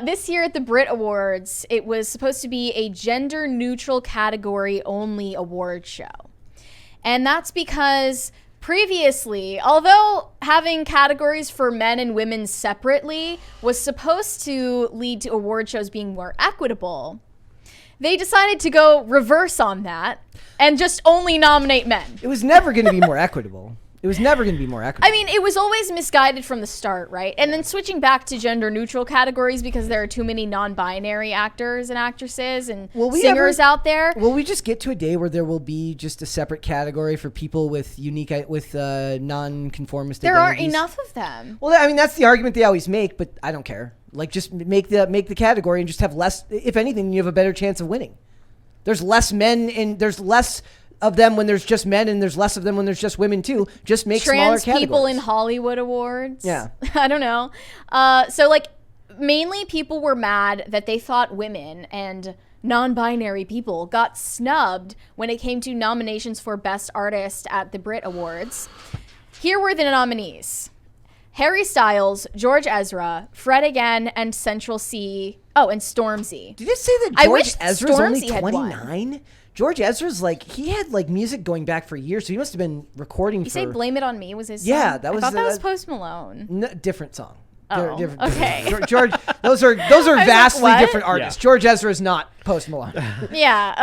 This year at the Brit Awards, it was supposed to be a gender-neutral category-only award show. And that's because previously, although having categories for men and women separately was supposed to lead to award shows being more equitable, they decided to go reverse on that and just only nominate men. It was never going to be more equitable. It was always misguided from the start, right? And then switching back to gender-neutral categories because there are too many non-binary actors and actresses and singers out there. Will we just get to a day where there will be just a separate category for people with non-conformist identities? There aren't enough of them. Well, I mean, that's the argument they always make, but I don't care. Like, just make the category and just have less. If anything, you have a better chance of winning. There's less men and there's less of them when there's just men, and there's less of them when there's just women too. Just make smaller categories. Trans people in Hollywood awards. Yeah. I don't know. So like mainly people were mad that they thought women and non-binary people got snubbed when it came to nominations for Best Artist at the Brit Awards. Here were the nominees: Harry Styles, George Ezra, Fred Again, and Central C. Oh, and Stormzy. Did you say that George Ezra's only 29? George Ezra's he had music going back for years, so he must have been recording. You say "Blame It on Me" was his song? Yeah, I thought that was Post Malone. No, different song. Oh, different. Okay. George, those are vastly different artists. Yeah. George Ezra is not Post Malone. Yeah.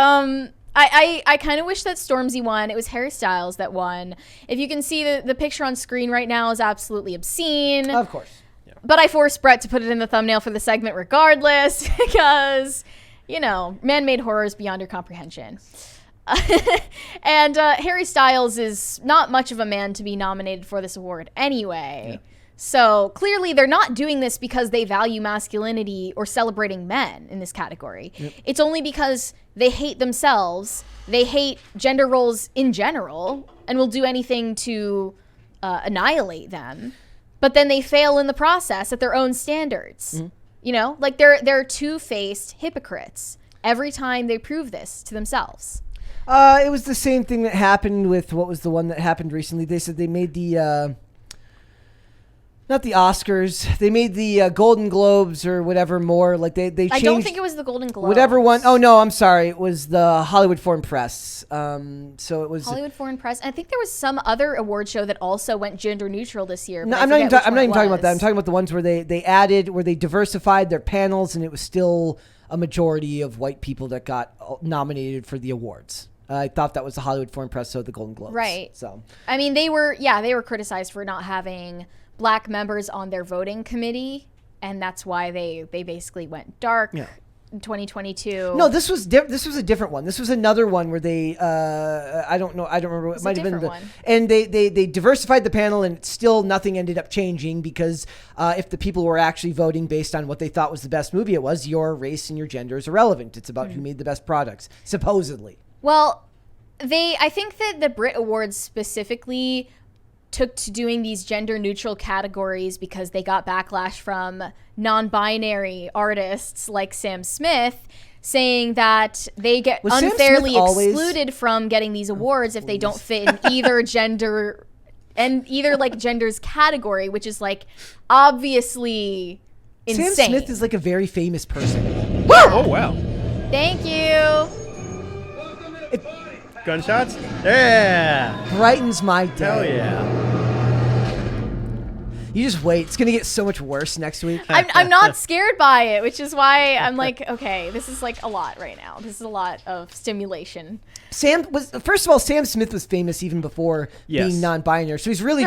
I kind of wish that Stormzy won. It was Harry Styles that won. If you can see the picture on screen right now is absolutely obscene. Of course. Yeah. But I forced Brett to put it in the thumbnail for the segment regardless because, man-made horrors beyond your comprehension. And Harry Styles is not much of a man to be nominated for this award anyway. Yeah. So clearly they're not doing this because they value masculinity or celebrating men in this category. Yep. It's only because they hate themselves. They hate gender roles in general and will do anything to annihilate them. But then they fail in the process at their own standards. Mm-hmm. They're two-faced hypocrites every time they prove this to themselves. It was the same thing that happened with what was the one that happened recently. They said they made the not the Oscars. They made the Golden Globes or whatever more. They changed. I don't think it was the Golden Globes. Whatever one. Oh no, I'm sorry. It was the Hollywood Foreign Press. So it was Hollywood Foreign Press. I think there was some other award show that also went gender neutral this year. No, I'm not even talking about that. I'm talking about the ones where they diversified their panels, and it was still a majority of white people that got nominated for the awards. I thought that was the Hollywood Foreign Press, so the Golden Globes. Right. So I mean, they were criticized for not having Black members on their voting committee, and that's why they basically went dark in 2022. No, this was a different one. This was another one where they I don't remember. It might have been one. And they diversified the panel, and still nothing ended up changing because if the people were actually voting based on what they thought was the best movie, it was your race and your gender is irrelevant. It's about who made the best products, supposedly. Well, I think that the Brit Awards specifically took to doing these gender-neutral categories because they got backlash from non-binary artists like Sam Smith saying that they get unfairly excluded from getting these awards if they don't fit in either gender and gender's category, which is obviously insane. Sam Smith is a very famous person. Yeah. Oh, wow. Thank you. Gunshots? Yeah. Brightens my day. Hell yeah. You just wait. It's going to get so much worse next week. I'm not scared by it, which is why I'm okay, this is a lot right now. This is a lot of stimulation. First of all, Sam Smith was famous even before being non-binary. So he's really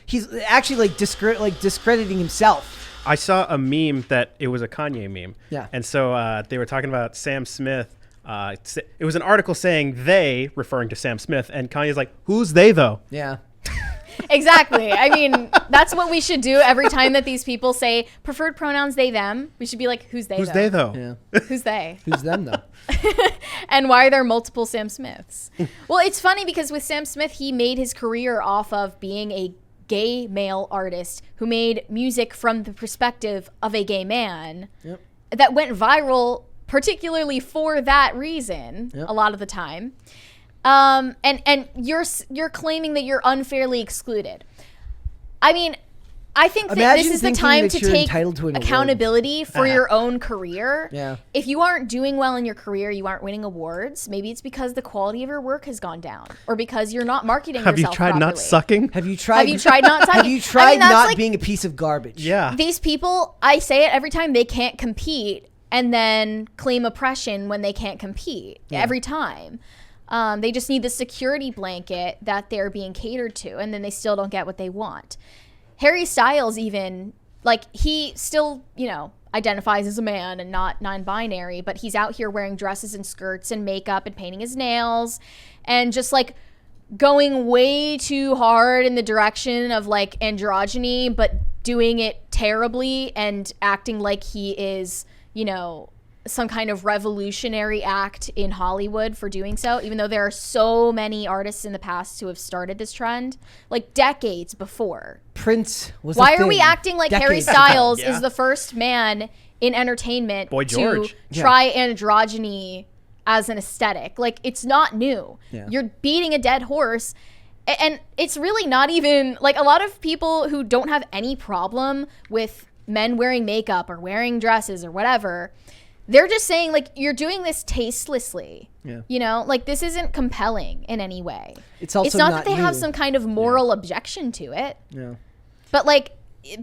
he's actually discrediting himself. I saw a meme that it was a Kanye meme. Yeah. And so they were talking about Sam Smith. It was an article saying they, referring to Sam Smith, and Kanye's like, who's they though? Yeah. Exactly. I mean, that's what we should do every time that these people say preferred pronouns they, them. We should be like, who's they Who's though? they though? Yeah. Who's they? Who's them though? And why are there multiple Sam Smiths? Well, it's funny because with Sam Smith, he made his career off of being a gay male artist who made music from the perspective of a gay man that went viral particularly for that reason a lot of the time. And you're claiming that you're unfairly excluded. I mean, I think that Imagine this is the thinking time that to you're take entitled to an award. accountability for your own career. Yeah. If you aren't doing well in your career, you aren't winning awards. Maybe it's because the quality of your work has gone down, or because you're not marketing Have you yourself tried not properly. sucking? Have you tried not sucking? Have you tried that's not like- being a piece of garbage? Yeah. These people, I say it every time, they can't compete and then claim oppression when they can't compete. Every time. They just need the security blanket that they're being catered to, and then they still don't get what they want. Harry Styles even, like, he still, identifies as a man and not non-binary, but he's out here wearing dresses and skirts and makeup and painting his nails and just, like, going way too hard in the direction of, like, androgyny, but doing it terribly and acting like he is, some kind of revolutionary act in Hollywood for doing so, even though there are so many artists in the past who have started this trend, like decades before. Prince was Why a are we thing acting like Harry decades ago. Styles Yeah. is the first man in entertainment Boy George. to try androgyny as an aesthetic? Like, it's not new. Yeah. You're beating a dead horse. And it's really not even, like, a lot of people who don't have any problem with men wearing makeup or wearing dresses or whatever, they're just saying, like, you're doing this tastelessly. Yeah. Like, this isn't compelling in any way. It's also not not that they have new. some kind of moral objection to it. Yeah. But, like,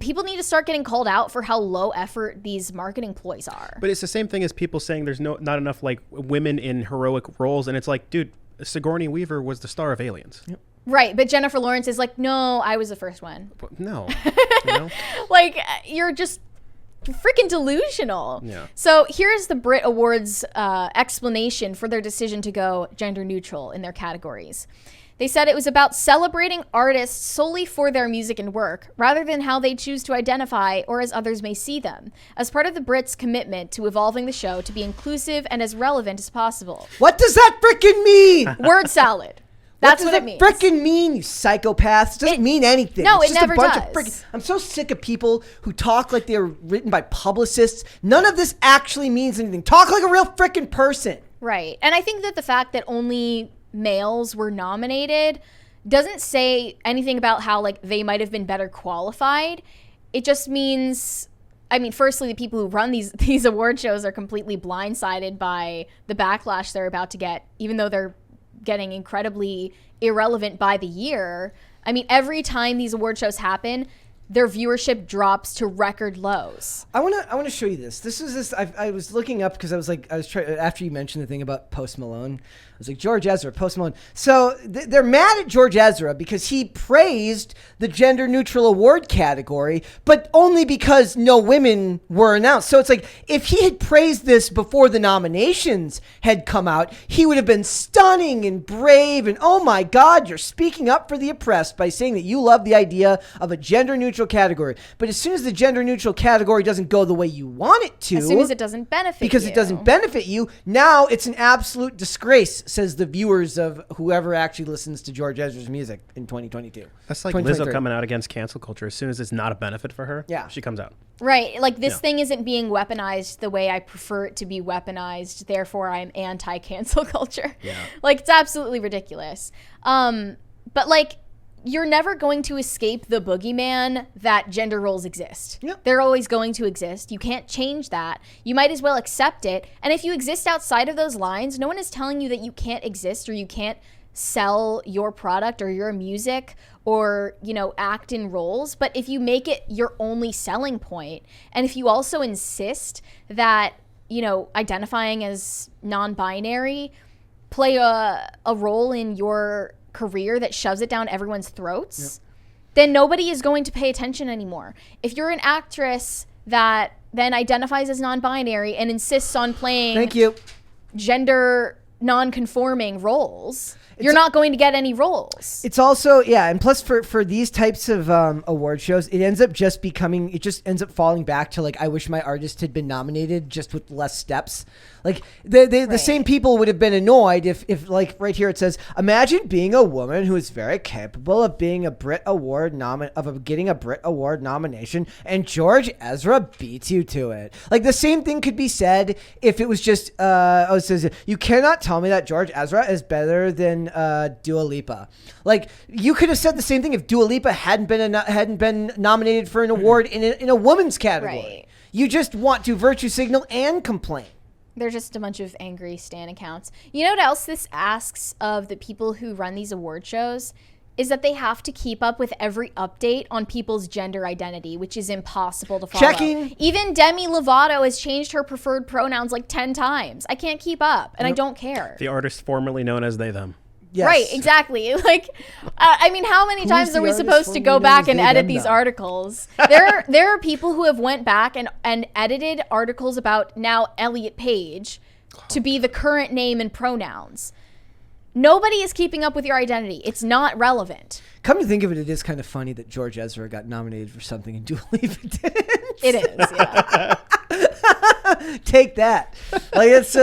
people need to start getting called out for how low effort these marketing ploys are. But it's the same thing as people saying there's not enough, like, women in heroic roles. And it's like, dude, Sigourney Weaver was the star of Aliens. Yep. Right. But Jennifer Lawrence is like, no, I was the first one. But no. You know? Like, you're just freaking delusional. Yeah. So here's the Brit Awards explanation for their decision to go gender neutral in their categories. They said it was about celebrating artists solely for their music and work, rather than how they choose to identify or as others may see them, as part of the Brits' commitment to evolving the show to be inclusive and as relevant as possible. What does that frickin' mean? Word salad. That's what it means. Frickin' mean, you psychopaths. It doesn't mean anything. No, it's it just never a bunch does. Of I'm so sick of people who talk like they're written by publicists. None of this actually means anything. Talk like a real frickin' person. Right. And I think that the fact that only males were nominated doesn't say anything about how, like, they might have been better qualified. It just means, I mean, firstly, the people who run these award shows are completely blindsided by the backlash they're about to get, even though they're getting incredibly irrelevant by the year. I mean, every time these award shows happen, their viewership drops to record lows. I want to show you this. I was looking up because I was trying, after you mentioned the thing about Post Malone, I was like, George Ezra, Post Malone. So they're mad at George Ezra because he praised the gender neutral award category, but only because no women were announced. So it's like, if he had praised this before the nominations had come out, he would have been stunning and brave and, oh my God, you're speaking up for the oppressed by saying that you love the idea of a gender neutral category. But as soon as the gender neutral category doesn't go the way you want it to, As soon as it doesn't benefit because you. it doesn't benefit you, now it's an absolute disgrace, says the viewers of whoever actually listens to George Ezra's music in 2022. That's like 2023. Lizzo coming out against cancel culture. As soon as it's not a benefit for her, Yeah. she comes out. Right. Like, this Yeah. thing isn't being weaponized the way I prefer it to be weaponized. Therefore, I'm anti-cancel culture. Yeah. Like, it's absolutely ridiculous. But, like, you're never going to escape the boogeyman that gender roles exist. Yep. They're always going to exist. You can't change that. You might as well accept it. And if you exist outside of those lines, no one is telling you that you can't exist or you can't sell your product or your music or, act in roles. But if you make it your only selling point, and if you also insist that, identifying as non-binary play a role in your career that shoves it down everyone's throats, then nobody is going to pay attention anymore. If you're an actress that then identifies as non-binary and insists on playing Thank you. gender non-conforming roles, you're not going to get any roles. It's also, and plus for these types of award shows, it ends up falling back to, like, I wish my artist had been nominated, just with less steps. Like, the same people would have been annoyed if like, right here it says, imagine being a woman who is very capable of being a Brit Award getting a Brit Award nomination, and George Ezra beats you to it. Like, the same thing could be said if it was just, it says, you cannot tell me that George Ezra is better than Dua Lipa. Like, you could have said the same thing if Dua Lipa hadn't been nominated for an award in a woman's category. Right. You just want to virtue signal and complain. They're just a bunch of angry stan accounts. You know what else this asks of the people who run these award shows? Is that they have to keep up with every update on people's gender identity, which is impossible to follow. Checking. Even Demi Lovato has changed her preferred pronouns like 10 times. I can't keep up, and I don't care. The artist formerly known as they, them. Yes. Right, exactly. Like, I mean, how many times are we supposed to go back and edit these articles? There are people who have went back and edited articles about now Elliot Page to be the current name and pronouns. Nobody is keeping up with your identity. It's not relevant. Come to think of it, it is kind of funny that George Ezra got nominated for something and Dua Lipa didn't. It is, yeah. Take that. Like it's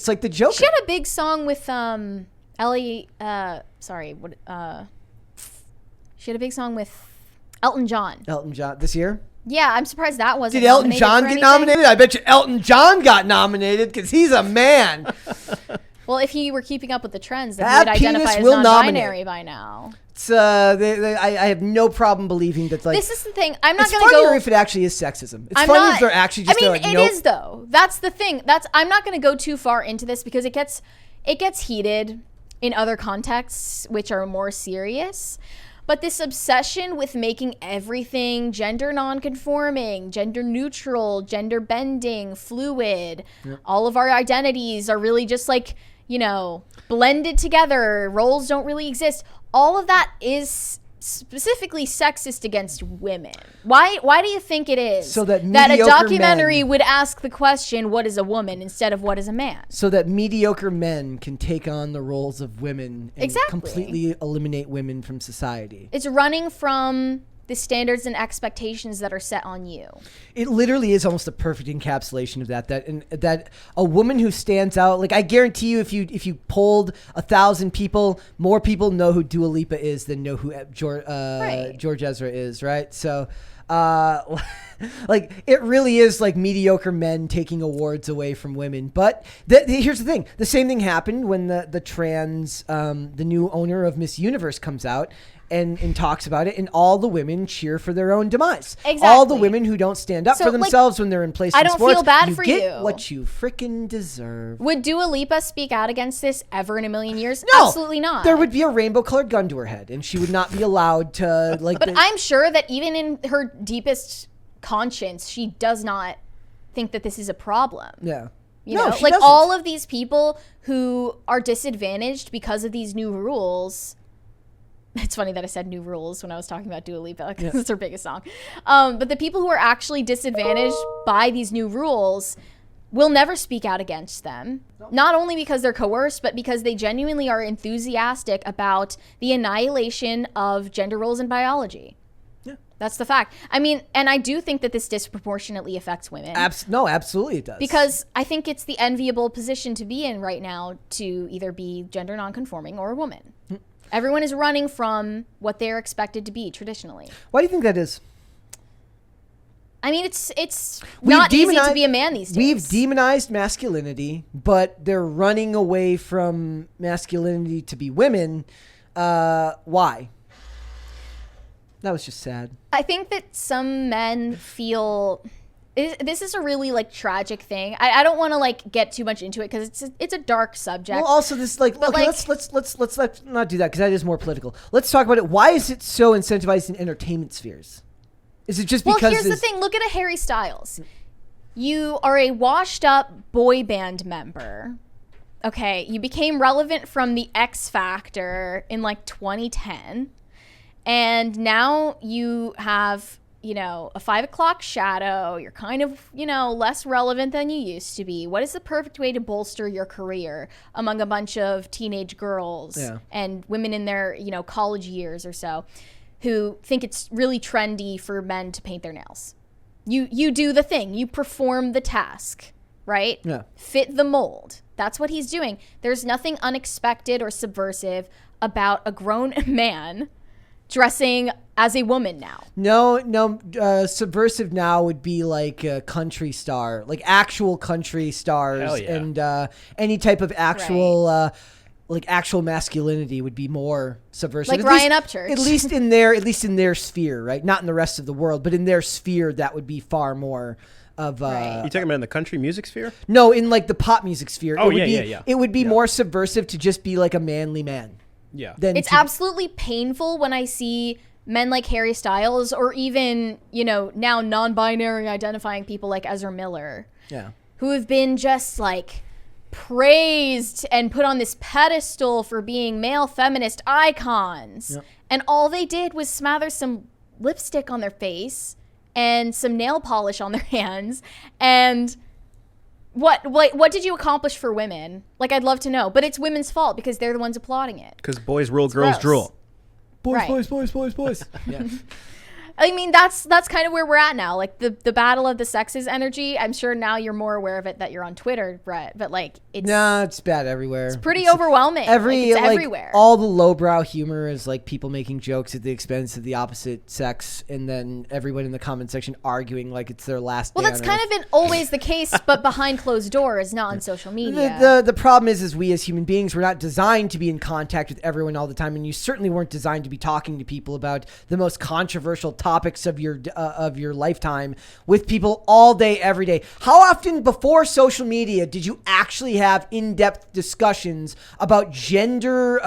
like the Joker. She had a big song with she had a big song with Elton John. Elton John this year? Yeah, I'm surprised that wasn't. Did Elton John get nominated? I bet you Elton John got nominated because he's a man. Well, if he were keeping up with the trends, then That he would identify penis as will non-binary by now. It's I have no problem believing that. Like, This is the thing. I'm not it's going to funnier go. if it actually is sexism. It's I'm funnier not, if they're actually just. I mean, like, it nope. is though. That's the thing. I'm not going to go too far into this because it gets heated in other contexts which are more serious. But this obsession with making everything gender non-conforming, gender neutral, gender bending, fluid, all of our identities are really just like, you know, blended together. Roles don't really exist. All of that is specifically sexist against women. Why do you think it is So that a documentary men, would ask the question, what is a woman, instead of what is a man? So that mediocre men can take on the roles of women and Exactly. completely eliminate women from society. It's running from the standards and expectations that are set on you. It literally is almost a perfect encapsulation of that a woman who stands out, like I guarantee you if you polled 1,000 people, more people know who Dua Lipa is than know who George Ezra is, right? So like it really is like mediocre men taking awards away from women. But here's the thing. The same thing happened when the trans the new owner of Miss Universe comes out and talks about it, and all the women cheer for their own demise. Exactly. All the women who don't stand up So, for themselves when they're in place I in don't sports, feel bad you for get you. what you freaking deserve. Would Dua Lipa speak out against this ever in a million years? No, Absolutely not. There would be a rainbow-colored gun to her head, and she would not be allowed to like. But I'm sure that even in her deepest conscience, she does not think that this is a problem. Yeah. You No, know, she like doesn't. all of these people who are disadvantaged because of these new rules. It's funny that I said new rules when I was talking about Dua Lipa because it's her biggest song. But the people who are actually disadvantaged by these new rules will never speak out against them. Not only because they're coerced, but because they genuinely are enthusiastic about the annihilation of gender roles in biology. Yeah. That's the fact. I mean, and I do think that this disproportionately affects women. No, absolutely it does. Because I think it's the enviable position to be in right now to either be gender nonconforming or a woman. Everyone is running from what they're expected to be traditionally. Why do you think that is? I mean, it's not easy to be a man these days. We've demonized masculinity, but they're running away from masculinity to be women. Why? That was just sad. I think that some men feel... This is a really like tragic thing. I don't want to like get too much into it because it's a dark subject. Well, also this like okay, let's not do that because that is more political. Let's talk about it. Why is it so incentivized in entertainment spheres? Is it just because? Well, here's the thing. Look at a Harry Styles. You are a washed up boy band member. Okay, you became relevant from the X Factor in like 2010, and now you have, you know, a 5 o'clock shadow. You're kind of, you know, less relevant than you used to be. What is the perfect way to bolster your career among a bunch of teenage girls and women in their, you know, college years or so who think it's really trendy for men to paint their nails? You do the thing. You perform the task, right? Yeah. Fit the mold. That's what he's doing. There's nothing unexpected or subversive about a grown man dressing as a woman now. No. Subversive now would be like a country star, like actual country stars, and any type of actual, like actual masculinity would be more subversive. Like Ryan Upchurch. At least in their sphere, right? Not in the rest of the world, but in their sphere, that would be far more of. Right. You talking about in the country music sphere? No, in like the pop music sphere. Oh, It would be more subversive to just be like a manly man. Yeah. It's absolutely painful when I see men like Harry Styles, or even, now non-binary identifying people like Ezra Miller. Yeah. Who have been just like praised and put on this pedestal for being male feminist icons. Yep. And all they did was smother some lipstick on their face and some nail polish on their hands. And what did you accomplish for women? Like, I'd love to know. But it's women's fault because they're the ones applauding it. Because boys rule, girls gross. drool. Boys. Yeah. I mean, that's kind of where we're at now. Like the battle of the sexes energy. I'm sure now you're more aware of it that you're on Twitter, Brett. But like, it's bad everywhere. It's pretty overwhelming. It's everywhere. All the lowbrow humor is like people making jokes at the expense of the opposite sex, and then everyone in the comment section arguing like it's their last. Well, that's kind of been always the case, but behind closed doors, not on social media. The problem is we as human beings, we're not designed to be in contact with everyone all the time, and you certainly weren't designed to be talking to people about the most controversial topics of your lifetime with people all day, every day. How often before social media did you actually have in-depth discussions about gender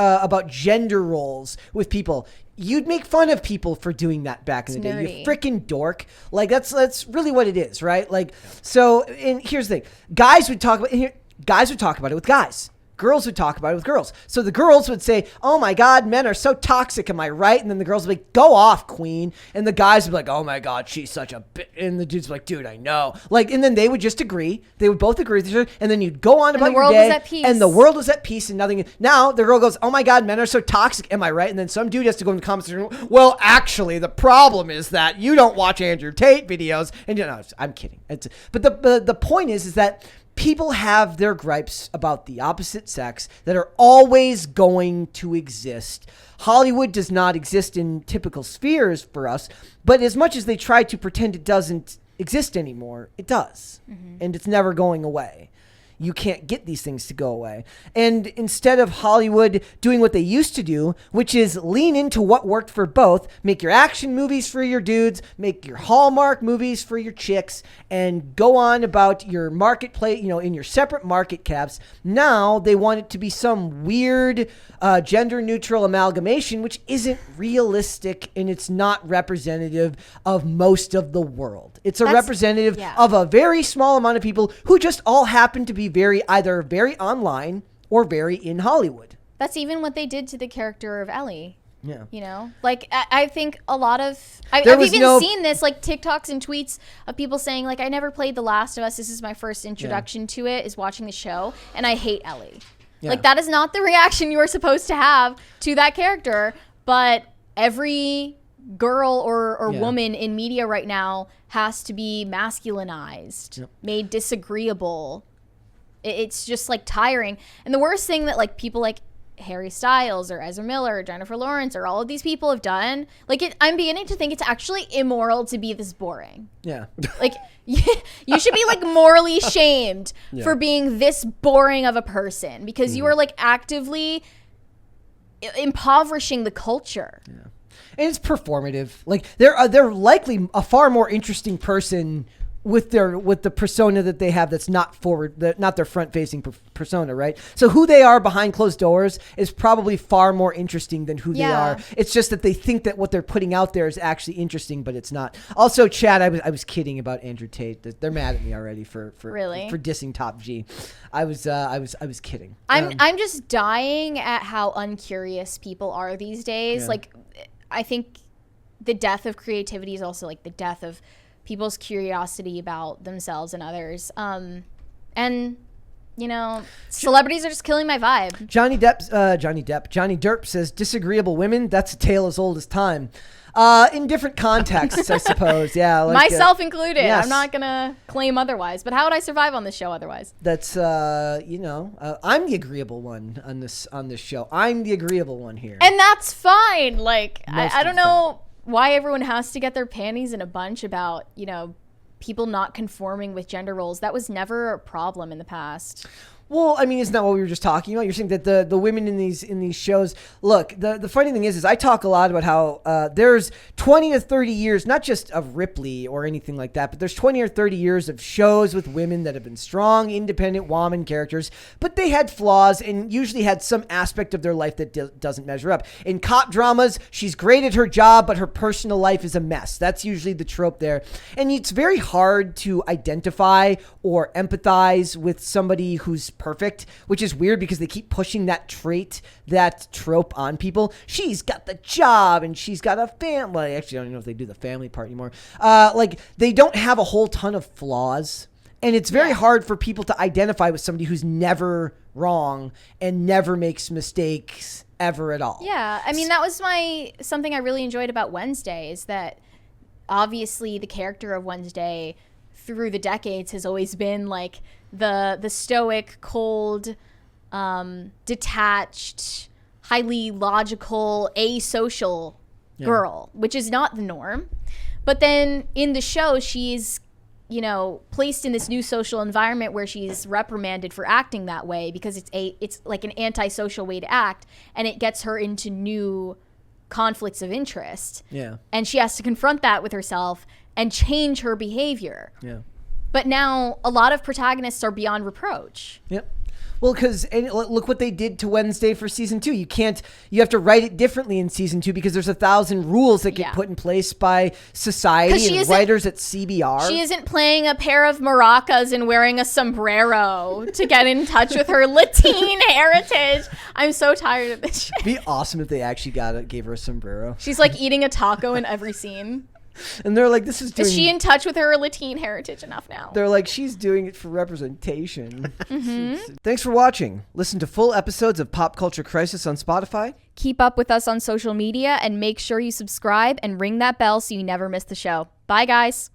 roles with people? You'd make fun of people for doing that back in the day. Nerdy. You freaking dork. Like that's really what it is, right? Like, so, and here's the thing. Guys would talk about it with guys. Girls would talk about it with girls. So the girls would say, "Oh my God, men are so toxic. Am I right?" And then the girls would be like, "Go off, queen." And the guys would be like, "Oh my God, she's such a bitch." And the dudes would be like, "Dude, I know." Like, and then they would just agree. They would both agree with each other. And then you'd go on about your day. The world was at peace. And the world was at peace and nothing. Now the girl goes, "Oh my God, men are so toxic. Am I right?" And then some dude has to go in the comments and go, "Well, actually, the problem is that you don't watch Andrew Tate videos." And I'm kidding. But the point is that people have their gripes about the opposite sex that are always going to exist. Hollywood does not exist in typical spheres for us, but as much as they try to pretend it doesn't exist anymore, it does. Mm-hmm. And it's never going away. You can't get these things to go away. And instead of Hollywood doing what they used to do, which is lean into what worked for both, make your action movies for your dudes, make your Hallmark movies for your chicks, and go on about your marketplace, in your separate market caps. Now they want it to be some weird gender neutral amalgamation, which isn't realistic, and it's not representative of most of the world. It's representative of a very small amount of people who just all happen to be either very online or very in Hollywood. That's even what they did to the character of Ellie. Yeah. Like I think a lot of I've even seen this, like TikToks and tweets of people saying like, "I never played The Last of Us. This is my first introduction to it, is watching the show, and I hate Ellie." Yeah. Like, that is not the reaction you are supposed to have to that character, but every girl or woman in media right now has to be masculinized, made disagreeable. It's just like tiring. And the worst thing that like people like Harry Styles or Ezra Miller or Jennifer Lawrence or all of these people have done, like I'm beginning to think it's actually immoral to be this boring. Yeah. Like you should be like morally shamed for being this boring of a person, because you are like actively impoverishing the culture. Yeah. And it's performative. Like they're likely a far more interesting person with the persona that they have that's not their front-facing persona, right? So who they are behind closed doors is probably far more interesting than who they are. It's just that they think that what they're putting out there is actually interesting, but it's not. Also, Chad, I was kidding about Andrew Tate. They're mad at me already for dissing Top G. I was kidding. I'm just dying at how uncurious people are these days. Yeah. Like, I think the death of creativity is also like the death of people's curiosity about themselves and others. And celebrities are just killing my vibe. Johnny Derp says, disagreeable women, that's a tale as old as time. In different contexts, I suppose. Yeah. Like, myself included. yes. I'm not going to claim otherwise. But how would I survive on this show otherwise? That's, I'm the agreeable one on this show. I'm the agreeable one here. And that's fine. Like, Most I of don't the know why everyone has to get their panties in a bunch about, people not conforming with gender roles. That was never a problem in the past. Well, I mean, isn't that what we were just talking about? You're saying that the women in these shows. Look, the funny thing is I talk a lot about how there's 20 to 30 years, not just of Ripley or anything like that, but there's 20 or 30 years of shows with women that have been strong, independent woman characters, but they had flaws and usually had some aspect of their life that doesn't measure up. In cop dramas, she's great at her job, but her personal life is a mess. That's usually the trope there. And it's very hard to identify or empathize with somebody who's perfect, which is weird because they keep pushing that trope on people. She's got the job and she's got a family. Actually, I don't even know if they do the family part anymore. Like, they don't have a whole ton of flaws. And it's very hard for people to identify with somebody who's never wrong and never makes mistakes ever at all. Yeah. I mean, that was something I really enjoyed about Wednesday is that obviously the character of Wednesday through the decades has always been like the stoic, cold, detached, highly logical, asocial girl, which is not the norm. But then in the show, she's, placed in this new social environment where she's reprimanded for acting that way because it's like an antisocial way to act, and it gets her into new conflicts of interest. Yeah. And she has to confront that with herself and change her behavior. Yeah. But now a lot of protagonists are beyond reproach. Yep. Well, because look what they did to Wednesday for season 2. You have to write it differently in season 2 because there's 1,000 rules that get put in place by society and writers at CBR. She isn't playing a pair of maracas and wearing a sombrero to get in touch with her Latin heritage. I'm so tired of this shit. It'd be awesome if they actually gave her a sombrero. She's like eating a taco in every scene. And they're like, Is she in touch with her Latin heritage enough now? They're like, she's doing it for representation. Mm-hmm. Thanks for watching. Listen to full episodes of Pop Culture Crisis on Spotify. Keep up with us on social media and make sure you subscribe and ring that bell so you never miss the show. Bye, guys.